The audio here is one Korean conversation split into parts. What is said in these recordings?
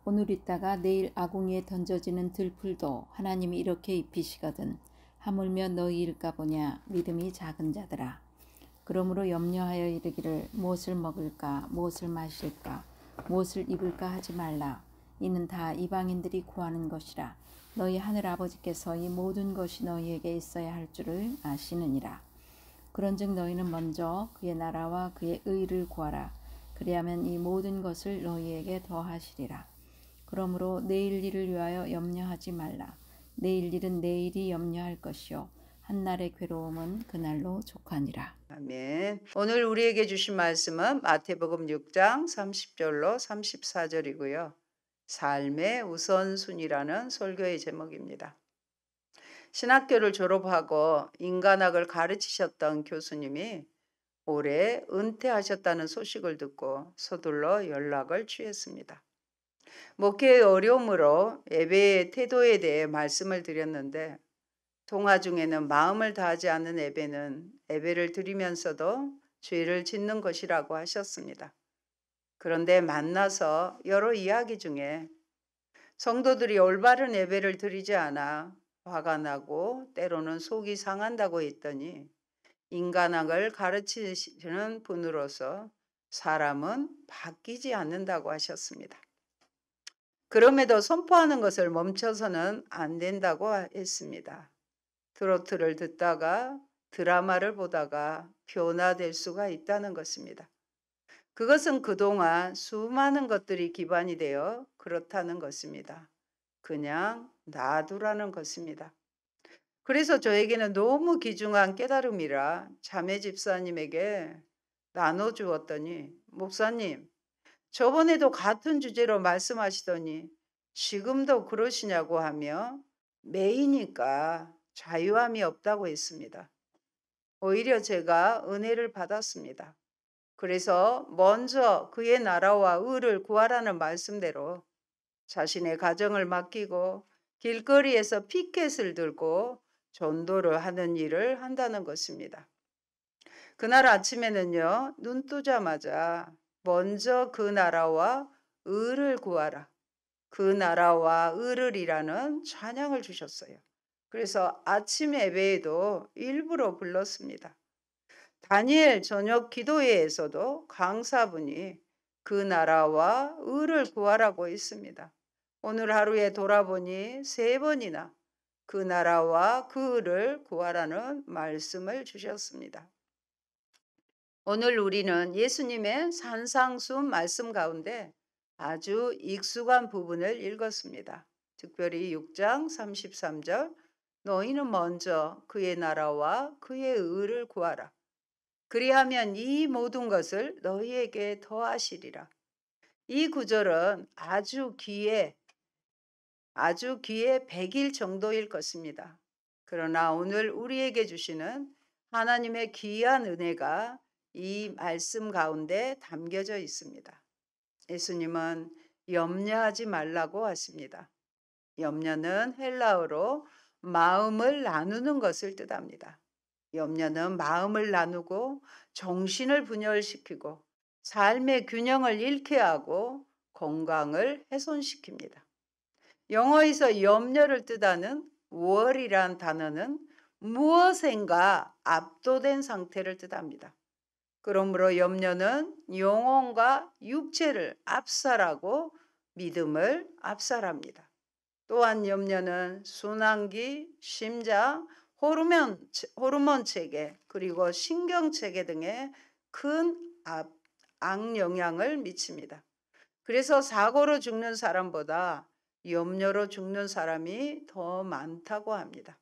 오늘 있다가 내일 아궁이에 던져지는 들풀도 하나님이 이렇게 입히시거든 하물며 너희일까 보냐 믿음이 작은 자들아. 그러므로 염려하여 이르기를 무엇을 먹을까 무엇을 마실까 무엇을 입을까 하지 말라. 이는 다 이방인들이 구하는 것이라. 너희 하늘 아버지께서 이 모든 것이 너희에게 있어야 할 줄을 아시느니라. 그런즉 너희는 먼저 그의 나라와 그의 의를 구하라. 그리하면 이 모든 것을 너희에게 더하시리라. 그러므로 내일 일을 위하여 염려하지 말라. 내일 일은 내일이 염려할 것이요 한날의 괴로움은 그날로 족하니라. 아멘. 오늘 우리에게 주신 말씀은 마태복음 6장 30절로 34절이고요. 삶의 우선순위라는 설교의 제목입니다. 신학교를 졸업하고 인간학을 가르치셨던 교수님이 올해 은퇴하셨다는 소식을 듣고 서둘러 연락을 취했습니다. 목회의 어려움으로 예배의 태도에 대해 말씀을 드렸는데 통화 중에는 마음을 다하지 않는 예배는 예배를 드리면서도 죄를 짓는 것이라고 하셨습니다. 그런데 만나서 여러 이야기 중에 성도들이 올바른 예배를 드리지 않아 화가 나고 때로는 속이 상한다고 했더니 인간학을 가르치시는 분으로서 사람은 바뀌지 않는다고 하셨습니다. 그럼에도 선포하는 것을 멈춰서는 안 된다고 했습니다. 트로트를 듣다가 드라마를 보다가 변화될 수가 있다는 것입니다. 그것은 그동안 수많은 것들이 기반이 되어 그렇다는 것입니다. 그냥 놔두라는 것입니다. 그래서 저에게는 너무 귀중한 깨달음이라 자매 집사님에게 나눠주었더니 목사님, 저번에도 같은 주제로 말씀하시더니 지금도 그러시냐고 하며 매이니까 자유함이 없다고 했습니다. 오히려 제가 은혜를 받았습니다. 그래서 먼저 그의 나라와 의를 구하라는 말씀대로 자신의 가정을 맡기고 길거리에서 피켓을 들고 전도를 하는 일을 한다는 것입니다. 그날 아침에는요, 눈 뜨자마자 먼저 그 나라와 의를 구하라. 그 나라와 의를이라는 찬양을 주셨어요. 그래서 아침 예배에도 일부러 불렀습니다. 다니엘 저녁 기도회에서도 강사분이 그 나라와 의를 구하라고 했습니다. 오늘 하루에 돌아보니 3번이나 그 나라와 그 의를 구하라는 말씀을 주셨습니다. 오늘 우리는 예수님의 산상순 말씀 가운데 아주 익숙한 부분을 읽었습니다. 특별히 6장 33절 너희는 먼저 그의 나라와 그의 의를 구하라. 그리하면 이 모든 것을 너희에게 더하시리라. 이 구절은 아주 귀에 100일 정도일 것입니다. 그러나 오늘 우리에게 주시는 하나님의 귀한 은혜가 이 말씀 가운데 담겨져 있습니다. 예수님은 염려하지 말라고 하십니다. 염려는 헬라어로 마음을 나누는 것을 뜻합니다. 염려는 마음을 나누고 정신을 분열시키고 삶의 균형을 잃게 하고 건강을 훼손시킵니다. 영어에서 염려를 뜻하는 worry란 단어는 무엇인가 압도된 상태를 뜻합니다. 그러므로 염려는 영혼과 육체를 압살하고 믿음을 압살합니다. 또한 염려는 순환기, 심장, 호르몬 체계, 그리고 신경 체계 등에 큰 악영향을 미칩니다. 그래서 사고로 죽는 사람보다 염려로 죽는 사람이 더 많다고 합니다.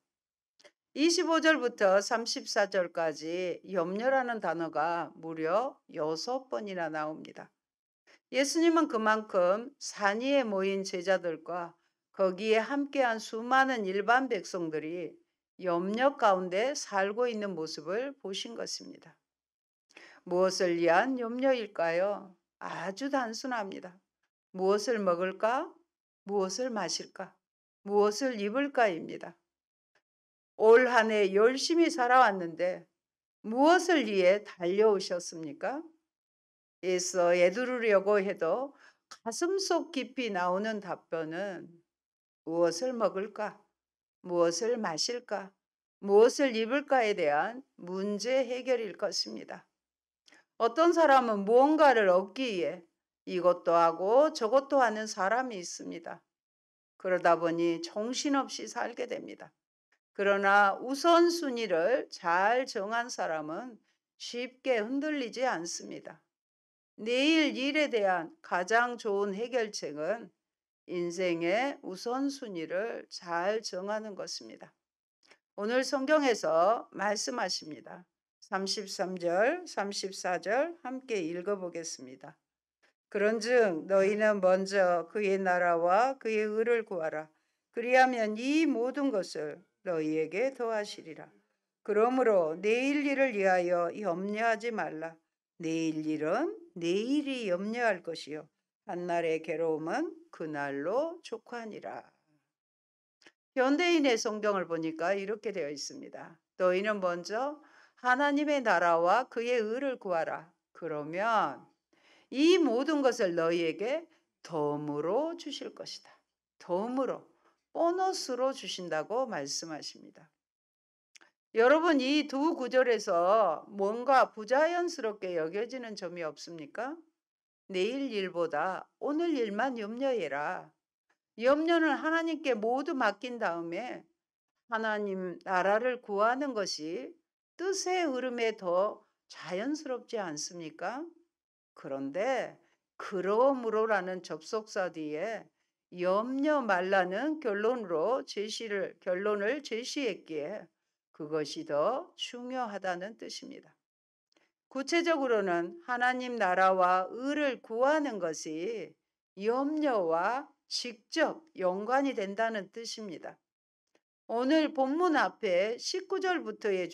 25절부터 34절까지 염려라는 단어가 무려 6번이나 나옵니다. 예수님은 그만큼 산 위에 모인 제자들과 거기에 함께한 수많은 일반 백성들이 염려 가운데 살고 있는 모습을 보신 것입니다. 무엇을 위한 염려일까요? 아주 단순합니다. 무엇을 먹을까? 무엇을 마실까? 무엇을 입을까입니다. 올 한 해 열심히 살아왔는데 무엇을 위해 달려오셨습니까? 애써 애두르려고 해도 가슴속 깊이 나오는 답변은 무엇을 먹을까? 무엇을 마실까? 무엇을 입을까에 대한 문제 해결일 것입니다. 어떤 사람은 무언가를 얻기 위해 이것도 하고 저것도 하는 사람이 있습니다. 그러다 보니 정신없이 살게 됩니다. 그러나 우선순위를 잘 정한 사람은 쉽게 흔들리지 않습니다. 내일 일에 대한 가장 좋은 해결책은 인생의 우선순위를 잘 정하는 것입니다. 오늘 성경에서 말씀하십니다. 33절, 34절 함께 읽어보겠습니다. 그런즉 너희는 먼저 그의 나라와 그의 의를 구하라. 그리하면 이 모든 것을 너희에게 더하시리라. 그러므로 내일 일을 위하여 염려하지 말라. 내일 일은 내일이 염려할 것이요 한날의 괴로움은 그날로 족하니라. 현대인의 성경을 보니까 이렇게 되어 있습니다. 너희는 먼저 하나님의 나라와 그의 의를 구하라. 그러면 이 모든 것을 너희에게 덤으로 주실 것이다. 덤으로, 보너스로 주신다고 말씀하십니다. 여러분, 이 두 구절에서 뭔가 부자연스럽게 여겨지는 점이 없습니까? 내일 일보다 오늘 일만 염려해라. 염려는 하나님께 모두 맡긴 다음에 하나님 나라를 구하는 것이 뜻의 흐름에 더 자연스럽지 않습니까? 그런데 그러므로라는 접속사 뒤에 염려 말라는 결론을 제시했기에 그것이 더 중요하다는 뜻입니다. 구체적으로는 하나님 나라와 의를 구하는 것이 염려와 직접 연관이 된다는 뜻입니다. 오늘 본문 앞에 19절부터의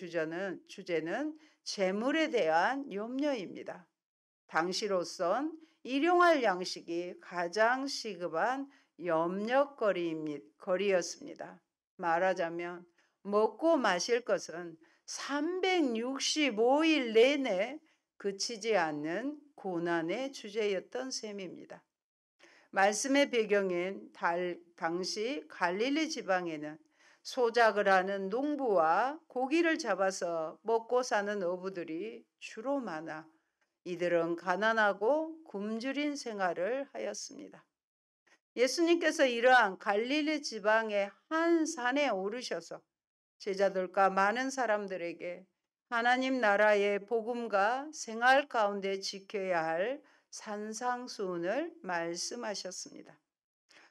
주제는 재물에 대한 염려입니다. 당시로선 일용할 양식이 가장 시급한 염려거리였습니다. 말하자면 먹고 마실 것은 365일 내내 그치지 않는 고난의 주제였던 셈입니다. 말씀의 배경인 당시 갈릴리 지방에는 소작을 하는 농부와 고기를 잡아서 먹고 사는 어부들이 주로 많아 이들은 가난하고 굶주린 생활을 하였습니다. 예수님께서 이러한 갈릴리 지방의 한 산에 오르셔서 제자들과 많은 사람들에게 하나님 나라의 복음과 생활 가운데 지켜야 할 산상수훈을 말씀하셨습니다.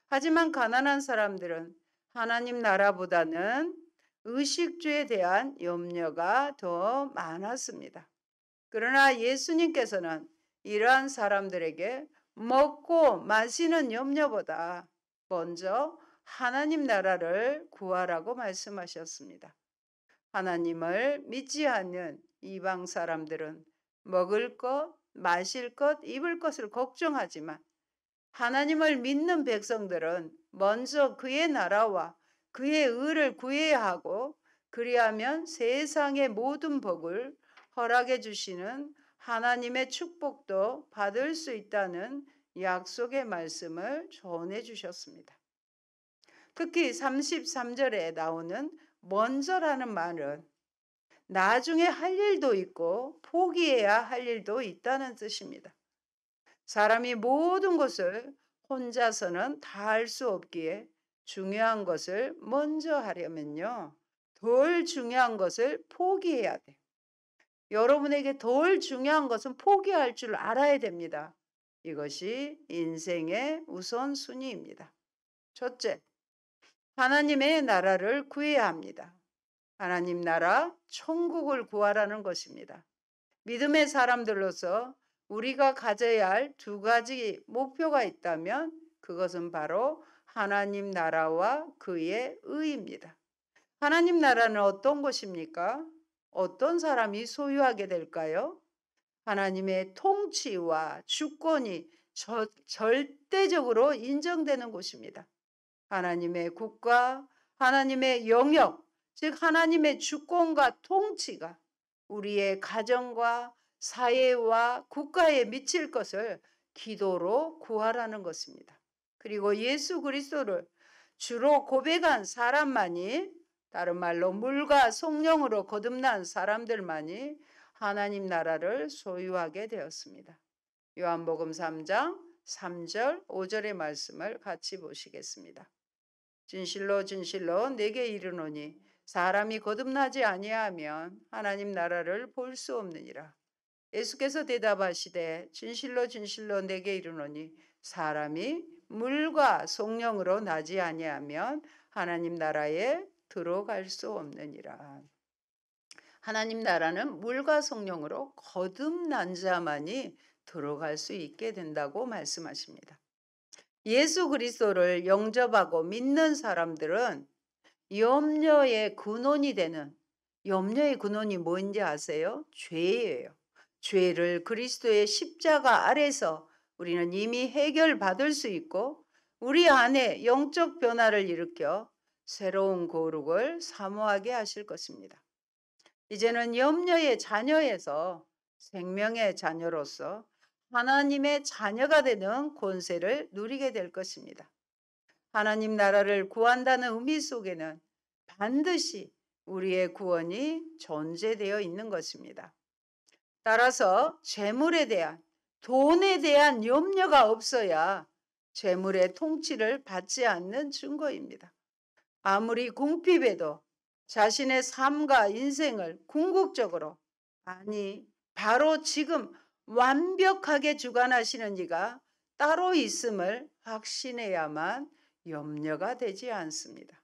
하지만 가난한 사람들은 하나님 나라보다는 의식주에 대한 염려가 더 많았습니다. 그러나 예수님께서는 이러한 사람들에게 먹고 마시는 염려보다 먼저 하나님 나라를 구하라고 말씀하셨습니다. 하나님을 믿지 않는 이방 사람들은 먹을 것, 마실 것, 입을 것을 걱정하지만 하나님을 믿는 백성들은 먼저 그의 나라와 그의 의를 구해야 하고 그리하면 세상의 모든 복을 허락해 주시는 하나님의 축복도 받을 수 있다는 약속의 말씀을 전해 주셨습니다. 특히 33절에 나오는 먼저라는 말은 나중에 할 일도 있고 포기해야 할 일도 있다는 뜻입니다. 사람이 모든 것을 혼자서는 다 할 수 없기에 중요한 것을 먼저 하려면요, 덜 중요한 것을 포기해야 돼. 여러분에게 덜 중요한 것은 포기할 줄 알아야 됩니다. 이것이 인생의 우선순위입니다. 첫째, 하나님의 나라를 구해야 합니다. 하나님 나라, 천국을 구하라는 것입니다. 믿음의 사람들로서 우리가 가져야 할 두 가지 목표가 있다면 그것은 바로 하나님 나라와 그의 의입니다. 하나님 나라는 어떤 것입니까? 어떤 사람이 소유하게 될까요? 하나님의 통치와 주권이 절대적으로 인정되는 곳입니다. 하나님의 국가, 하나님의 영역, 즉 하나님의 주권과 통치가 우리의 가정과 사회와 국가에 미칠 것을 기도로 구하라는 것입니다. 그리고 예수 그리스도를 주로 고백한 사람만이, 다른 말로 물과 성령으로 거듭난 사람들만이 하나님 나라를 소유하게 되었습니다. 요한복음 3장 3절 5절의 말씀을 같이 보시겠습니다. 진실로 진실로 내게 이르노니 사람이 거듭나지 아니하면 하나님 나라를 볼 수 없느니라. 예수께서 대답하시되 진실로 진실로 내게 이르노니 사람이 물과 성령으로 나지 아니하면 하나님 나라에 들어갈 수 없느니라. 하나님 나라는 물과 성령으로 거듭난 자만이 들어갈 수 있게 된다고 말씀하십니다. 예수 그리스도를 영접하고 믿는 사람들은 염려의 근원이 되는, 염려의 근원이 뭔지 아세요? 죄예요. 죄를 그리스도의 십자가 아래서 우리는 이미 해결받을 수 있고 우리 안에 영적 변화를 일으켜 새로운 거룩을 사모하게 하실 것입니다. 이제는 염려의 자녀에서 생명의 자녀로서 하나님의 자녀가 되는 권세를 누리게 될 것입니다. 하나님 나라를 구한다는 의미 속에는 반드시 우리의 구원이 존재되어 있는 것입니다. 따라서 재물에 대한, 돈에 대한 염려가 없어야 재물의 통치를 받지 않는 증거입니다. 아무리 궁핍해도 자신의 삶과 인생을 궁극적으로, 아니 바로 지금 완벽하게 주관하시는 이가 따로 있음을 확신해야만 염려가 되지 않습니다.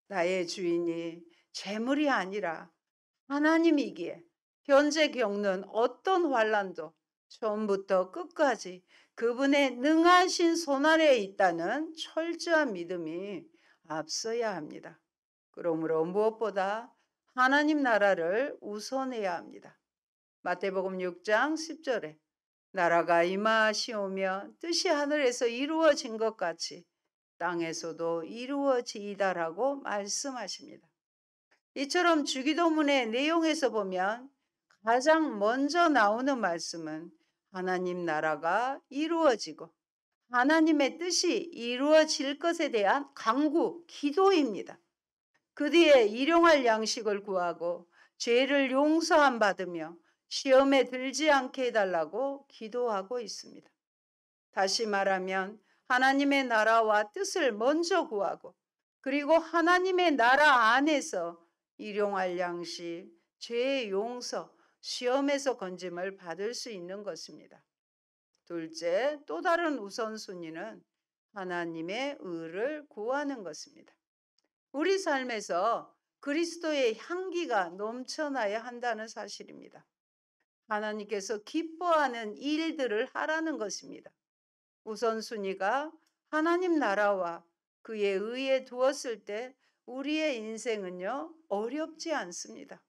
나의 주인이 재물이 아니라 하나님이기에 현재 겪는 어떤 환난도 처음부터 끝까지 그분의 능하신 손 아래에 있다는 철저한 믿음이 앞서야 합니다. 그러므로 무엇보다 하나님 나라를 우선해야 합니다. 마태복음 6장 10절에 나라가 임하시오며 뜻이 하늘에서 이루어진 것 같이 땅에서도 이루어지이다라고 말씀하십니다. 이처럼 주기도문의 내용에서 보면 가장 먼저 나오는 말씀은 하나님 나라가 이루어지고 하나님의 뜻이 이루어질 것에 대한 간구, 기도입니다. 그 뒤에 일용할 양식을 구하고 죄를 용서함 받으며 시험에 들지 않게 해달라고 기도하고 있습니다. 다시 말하면 하나님의 나라와 뜻을 먼저 구하고 그리고 하나님의 나라 안에서 일용할 양식, 죄의 용서, 시험에서 건짐을 받을 수 있는 것입니다. 둘째, 또 다른 우선순위는 하나님의 의를 구하는 것입니다. 우리 삶에서 그리스도의 향기가 넘쳐나야 한다는 사실입니다. 하나님께서 기뻐하는 일들을 하라는 것입니다. 우선순위가 하나님 나라와 그의 의에 두었을 때 우리의 인생은요, 어렵지 않습니다.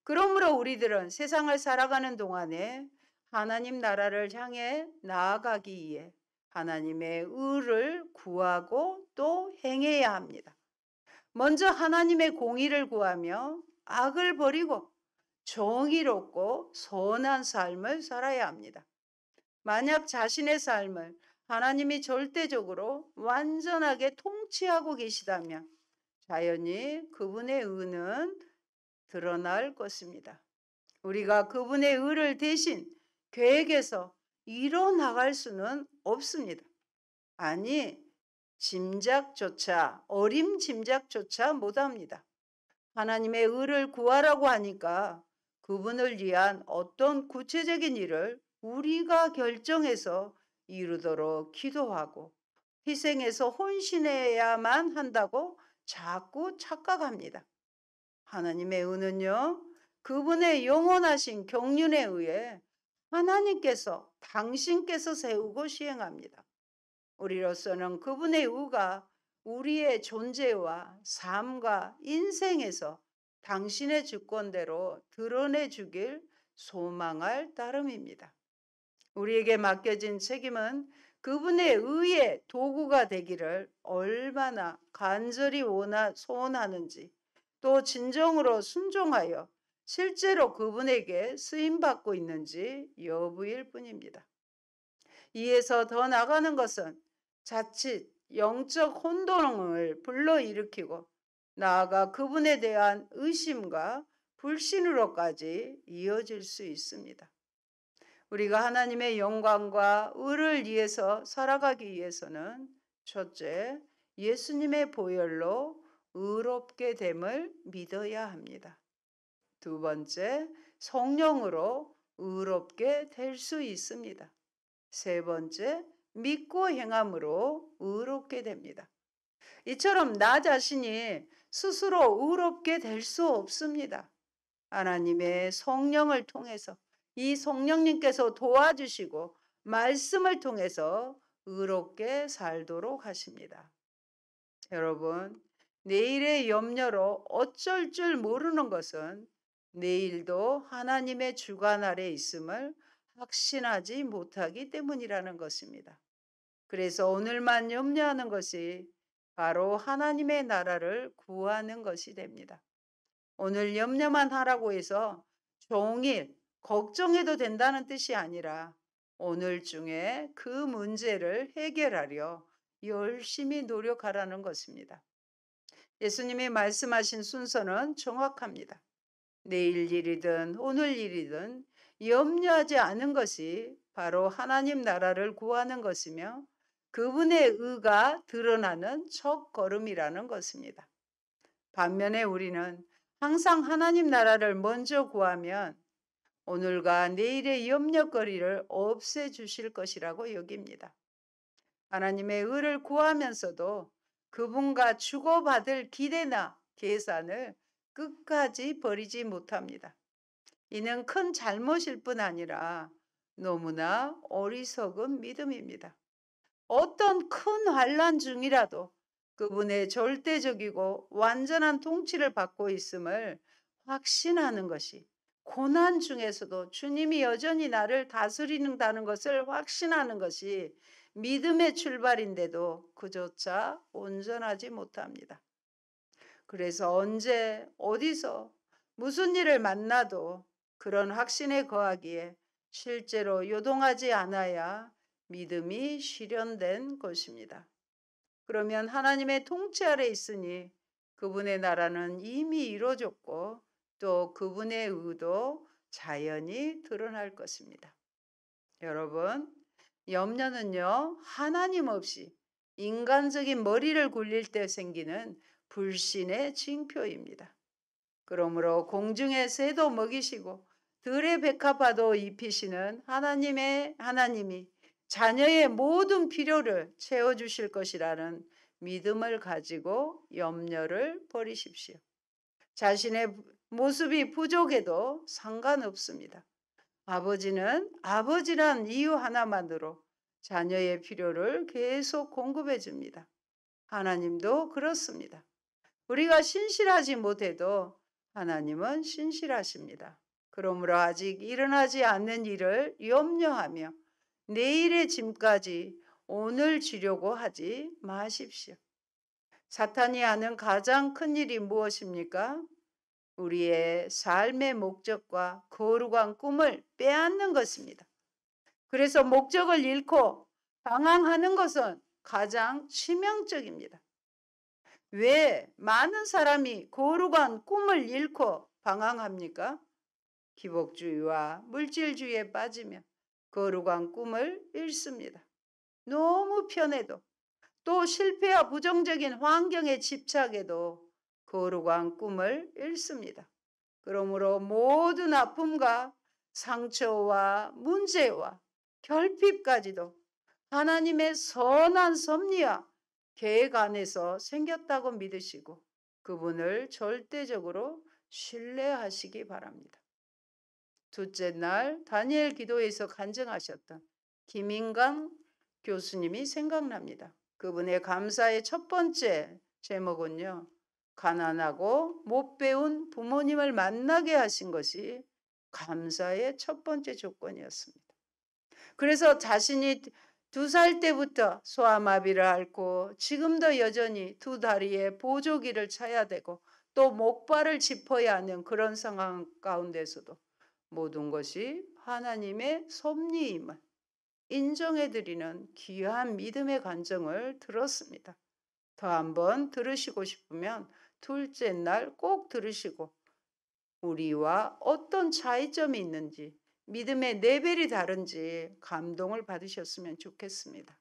그러므로 우리들은 세상을 살아가는 동안에 하나님 나라를 향해 나아가기 위해 하나님의 의를 구하고 또 행해야 합니다. 먼저 하나님의 공의를 구하며 악을 버리고 정의롭고 선한 삶을 살아야 합니다. 만약 자신의 삶을 하나님이 절대적으로 완전하게 통치하고 계시다면 자연히 그분의 의는 드러날 것입니다. 우리가 그분의 의를 대신 계획해서 이뤄나갈 수는 없습니다. 아니, 짐작조차, 어림짐작조차 못합니다. 하나님의 의를 구하라고 하니까 그분을 위한 어떤 구체적인 일을 우리가 결정해서 이루도록 기도하고 희생해서 헌신해야만 한다고 자꾸 착각합니다. 하나님의 의는요, 그분의 영원하신 경륜에 의해 하나님께서, 당신께서 세우고 시행합니다. 우리로서는 그분의 의가 우리의 존재와 삶과 인생에서 당신의 주권대로 드러내 주길 소망할 따름입니다. 우리에게 맡겨진 책임은 그분의 의의 도구가 되기를 얼마나 간절히 소원하는지, 또 진정으로 순종하여 실제로 그분에게 쓰임받고 있는지 여부일 뿐입니다. 이에서 더 나가는 것은 자칫 영적 혼돈을 불러일으키고 나아가 그분에 대한 의심과 불신으로까지 이어질 수 있습니다. 우리가 하나님의 영광과 의를 위해서 살아가기 위해서는 첫째, 예수님의 보혈로 의롭게 됨을 믿어야 합니다. 두 번째, 성령으로 의롭게 될 수 있습니다. 세 번째, 믿고 행함으로 의롭게 됩니다. 이처럼 나 자신이 스스로 의롭게 될 수 없습니다. 하나님의 성령을 통해서 이 성령님께서 도와주시고 말씀을 통해서 의롭게 살도록 하십니다. 여러분, 내일의 염려로 어쩔 줄 모르는 것은 내일도 하나님의 주관 아래 있음을 확신하지 못하기 때문이라는 것입니다. 그래서 오늘만 염려하는 것이 바로 하나님의 나라를 구하는 것이 됩니다. 오늘 염려만 하라고 해서 종일 걱정해도 된다는 뜻이 아니라 오늘 중에 그 문제를 해결하려 열심히 노력하라는 것입니다. 예수님이 말씀하신 순서는 정확합니다. 내일 일이든 오늘 일이든 염려하지 않은 것이 바로 하나님 나라를 구하는 것이며 그분의 의가 드러나는 첫걸음이라는 것입니다. 반면에 우리는 항상 하나님 나라를 먼저 구하면 오늘과 내일의 염려거리를 없애주실 것이라고 여깁니다. 하나님의 의를 구하면서도 그분과 주고받을 기대나 계산을 끝까지 버리지 못합니다. 이는 큰 잘못일 뿐 아니라 너무나 어리석은 믿음입니다. 어떤 큰 환난 중이라도 그분의 절대적이고 완전한 통치를 받고 있음을 확신하는 것이, 고난 중에서도 주님이 여전히 나를 다스리는다는 것을 확신하는 것이 믿음의 출발인데도 그조차 온전하지 못합니다. 그래서 언제 어디서 무슨 일을 만나도 그런 확신에 거하기에 실제로 요동하지 않아야 믿음이 실현된 것입니다. 그러면 하나님의 통치 아래 있으니 그분의 나라는 이미 이루어졌고 또 그분의 의도 자연히 드러날 것입니다. 여러분, 염려는요, 하나님 없이 인간적인 머리를 굴릴 때 생기는 불신의 징표입니다. 그러므로 공중의 새도 먹이시고 들의 백합화도 입히시는 하나님이 자녀의 모든 필요를 채워주실 것이라는 믿음을 가지고 염려를 버리십시오. 자신의 모습이 부족해도 상관없습니다. 아버지는 아버지란 이유 하나만으로 자녀의 필요를 계속 공급해 줍니다. 하나님도 그렇습니다. 우리가 신실하지 못해도 하나님은 신실하십니다. 그러므로 아직 일어나지 않는 일을 염려하며 내일의 짐까지 오늘 지려고 하지 마십시오. 사탄이 하는 가장 큰 일이 무엇입니까? 우리의 삶의 목적과 거룩한 꿈을 빼앗는 것입니다. 그래서 목적을 잃고 방황하는 것은 가장 치명적입니다. 왜 많은 사람이 거룩한 꿈을 잃고 방황합니까? 기복주의와 물질주의에 빠지며 거룩한 꿈을 잃습니다. 너무 편해도 또 실패와 부정적인 환경에 집착해도 거룩한 꿈을 잃습니다. 그러므로 모든 아픔과 상처와 문제와 결핍까지도 하나님의 선한 섭리와 계획 안에서 생겼다고 믿으시고 그분을 절대적으로 신뢰하시기 바랍니다. 둘째 날 다니엘 기도에서 간증하셨던 김인강 교수님이 생각납니다. 그분의 감사의 첫 번째 제목은요, 가난하고 못 배운 부모님을 만나게 하신 것이 감사의 첫 번째 조건이었습니다. 그래서 자신이 2살 때부터 소아마비를 앓고 지금도 여전히 2다리에 보조기를 차야 되고 또 목발을 짚어야 하는 그런 상황 가운데서도 모든 것이 하나님의 섭리임을 인정해드리는 귀한 믿음의 간증을 들었습니다. 더 한번 들으시고 싶으면 둘째 날 꼭 들으시고 우리와 어떤 차이점이 있는지, 믿음의 레벨이 다른지 감동을 받으셨으면 좋겠습니다.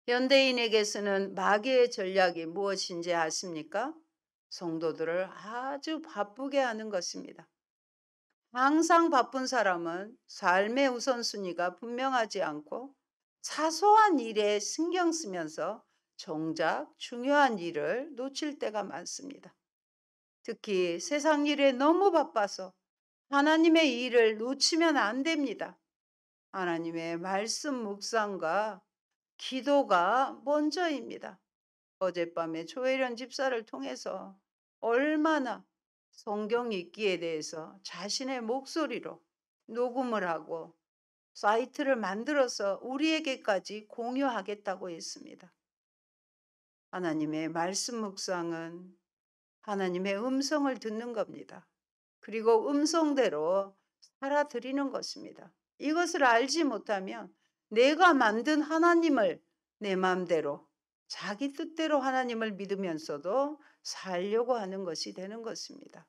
현대인에게서는 마귀의 전략이 무엇인지 아십니까? 성도들을 아주 바쁘게 하는 것입니다. 항상 바쁜 사람은 삶의 우선순위가 분명하지 않고 사소한 일에 신경 쓰면서 정작 중요한 일을 놓칠 때가 많습니다. 특히 세상 일에 너무 바빠서 하나님의 일을 놓치면 안 됩니다. 하나님의 말씀 묵상과 기도가 먼저입니다. 어젯밤에 조혜련 집사를 통해서 얼마나 성경 읽기에 대해서 자신의 목소리로 녹음을 하고 사이트를 만들어서 우리에게까지 공유하겠다고 했습니다. 하나님의 말씀 묵상은 하나님의 음성을 듣는 겁니다. 그리고 음성대로 살아드리는 것입니다. 이것을 알지 못하면 내가 만든 하나님을 내 마음대로 자기 뜻대로 하나님을 믿으면서도 살려고 하는 것이 되는 것입니다.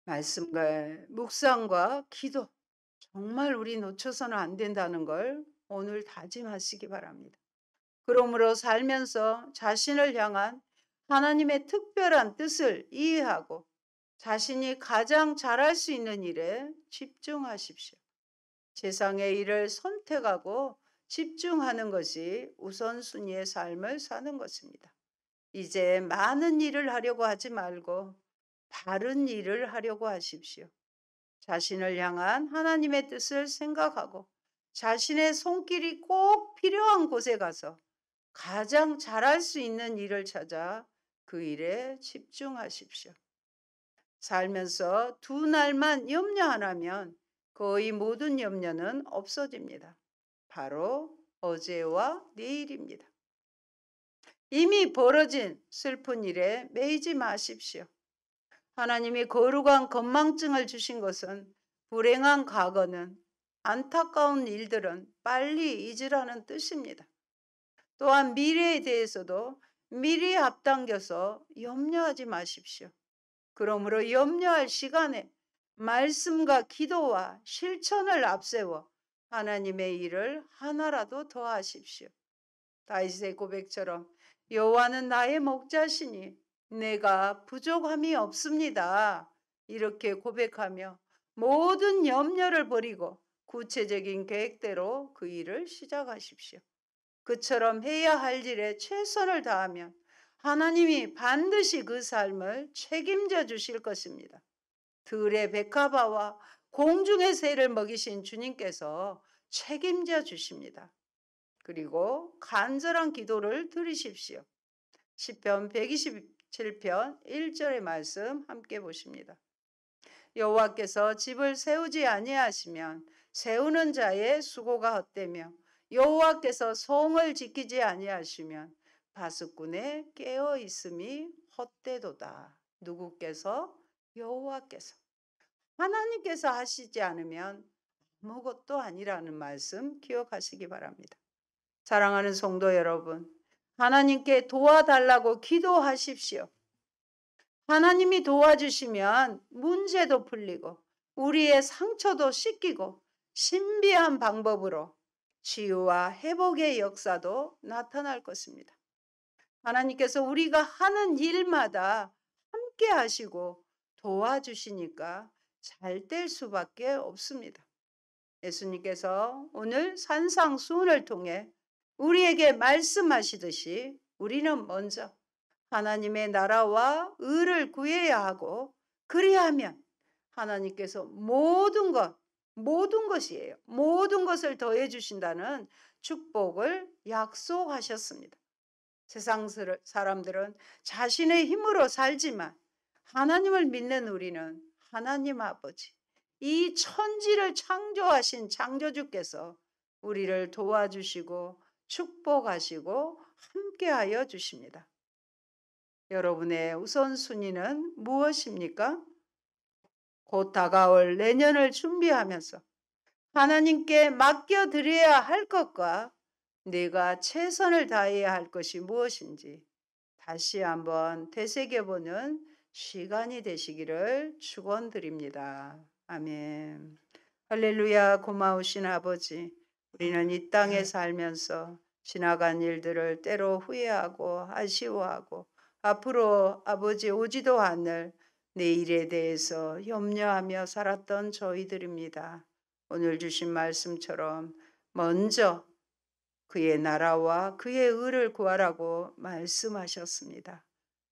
말씀과 묵상과 기도 정말 우리 놓쳐서는 안 된다는 걸 오늘 다짐하시기 바랍니다. 그러므로 살면서 자신을 향한 하나님의 특별한 뜻을 이해하고 자신이 가장 잘할 수 있는 일에 집중하십시오. 세상의 일을 선택하고 집중하는 것이 우선순위의 삶을 사는 것입니다. 이제 많은 일을 하려고 하지 말고 바른 일을 하려고 하십시오. 자신을 향한 하나님의 뜻을 생각하고 자신의 손길이 꼭 필요한 곳에 가서 가장 잘할 수 있는 일을 찾아 그 일에 집중하십시오. 살면서 두 날만 염려 하나면 거의 모든 염려는 없어집니다. 바로 어제와 내일입니다. 이미 벌어진 슬픈 일에 매이지 마십시오. 하나님이 거룩한 건망증을 주신 것은 불행한 과거는 안타까운 일들은 빨리 잊으라는 뜻입니다. 또한 미래에 대해서도 미리 앞당겨서 염려하지 마십시오. 그러므로 염려할 시간에 말씀과 기도와 실천을 앞세워 하나님의 일을 하나라도 더 하십시오. 다윗의 고백처럼 여호와는 나의 목자시니 내가 부족함이 없습니다. 이렇게 고백하며 모든 염려를 버리고 구체적인 계획대로 그 일을 시작하십시오. 그처럼 해야 할 일에 최선을 다하면 하나님이 반드시 그 삶을 책임져 주실 것입니다. 들의 백합화와 공중의 새를 먹이신 주님께서 책임져 주십니다. 그리고 간절한 기도를 들으십시오. 시편 127편 1절의 말씀 함께 보십니다. 여호와께서 집을 세우지 아니하시면 세우는 자의 수고가 헛되며 여호와께서 성을 지키지 아니하시면 바스꾼의 깨어 있음이 헛되도다. 누구께서? 여호와께서. 하나님께서 하시지 않으면 아무것도 아니라는 말씀 기억하시기 바랍니다. 사랑하는 성도 여러분, 하나님께 도와달라고 기도하십시오. 하나님이 도와주시면 문제도 풀리고 우리의 상처도 씻기고 신비한 방법으로 치유와 회복의 역사도 나타날 것입니다. 하나님께서 우리가 하는 일마다 함께 하시고 도와주시니까 잘 될 수밖에 없습니다. 예수님께서 오늘 산상수훈을 통해 우리에게 말씀하시듯이 우리는 먼저 하나님의 나라와 의를 구해야 하고 그리하면 하나님께서 모든 것이에요. 모든 것을 더해 주신다는 축복을 약속하셨습니다. 세상 사람들은 자신의 힘으로 살지만 하나님을 믿는 우리는 하나님 아버지, 이 천지를 창조하신 창조주께서 우리를 도와주시고 축복하시고 함께하여 주십니다. 여러분의 우선순위는 무엇입니까? 곧 다가올 내년을 준비하면서 하나님께 맡겨드려야 할 것과 내가 최선을 다해야 할 것이 무엇인지 다시 한번 되새겨보는 시간이 되시기를 축원드립니다. 아멘. 할렐루야. 고마우신 아버지, 우리는 이 땅에 살면서 지나간 일들을 때로 후회하고 아쉬워하고 앞으로 아버지 오지도 않을 내일에 대해서 염려하며 살았던 저희들입니다. 오늘 주신 말씀처럼 먼저 그의 나라와 그의 의를 구하라고 말씀하셨습니다.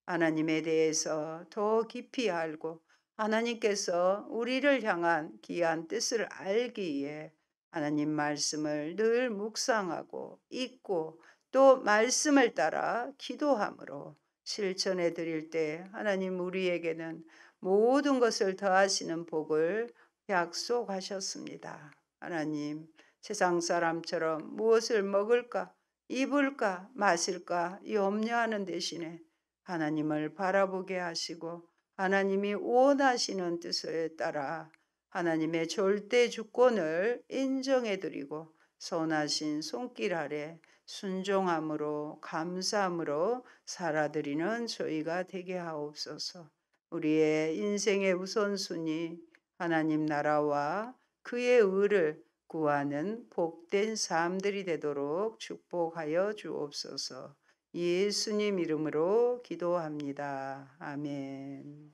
하나님에 대해서 더 깊이 알고 하나님께서 우리를 향한 귀한 뜻을 알기에 하나님 말씀을 늘 묵상하고 읽고 또 말씀을 따라 기도함으로 실천해 드릴 때 하나님 우리에게는 모든 것을 더하시는 복을 약속하셨습니다. 하나님, 세상 사람처럼 무엇을 먹을까, 입을까, 마실까 염려하는 대신에 하나님을 바라보게 하시고 하나님이 원하시는 뜻에 따라 하나님의 절대 주권을 인정해 드리고 선하신 손길 아래 순종함으로 감사함으로 살아드리는 저희가 되게 하옵소서. 우리의 인생의 우선순위 하나님 나라와 그의 의를 구하는 복된 삶들이 되도록 축복하여 주옵소서. 예수님 이름으로 기도합니다. 아멘.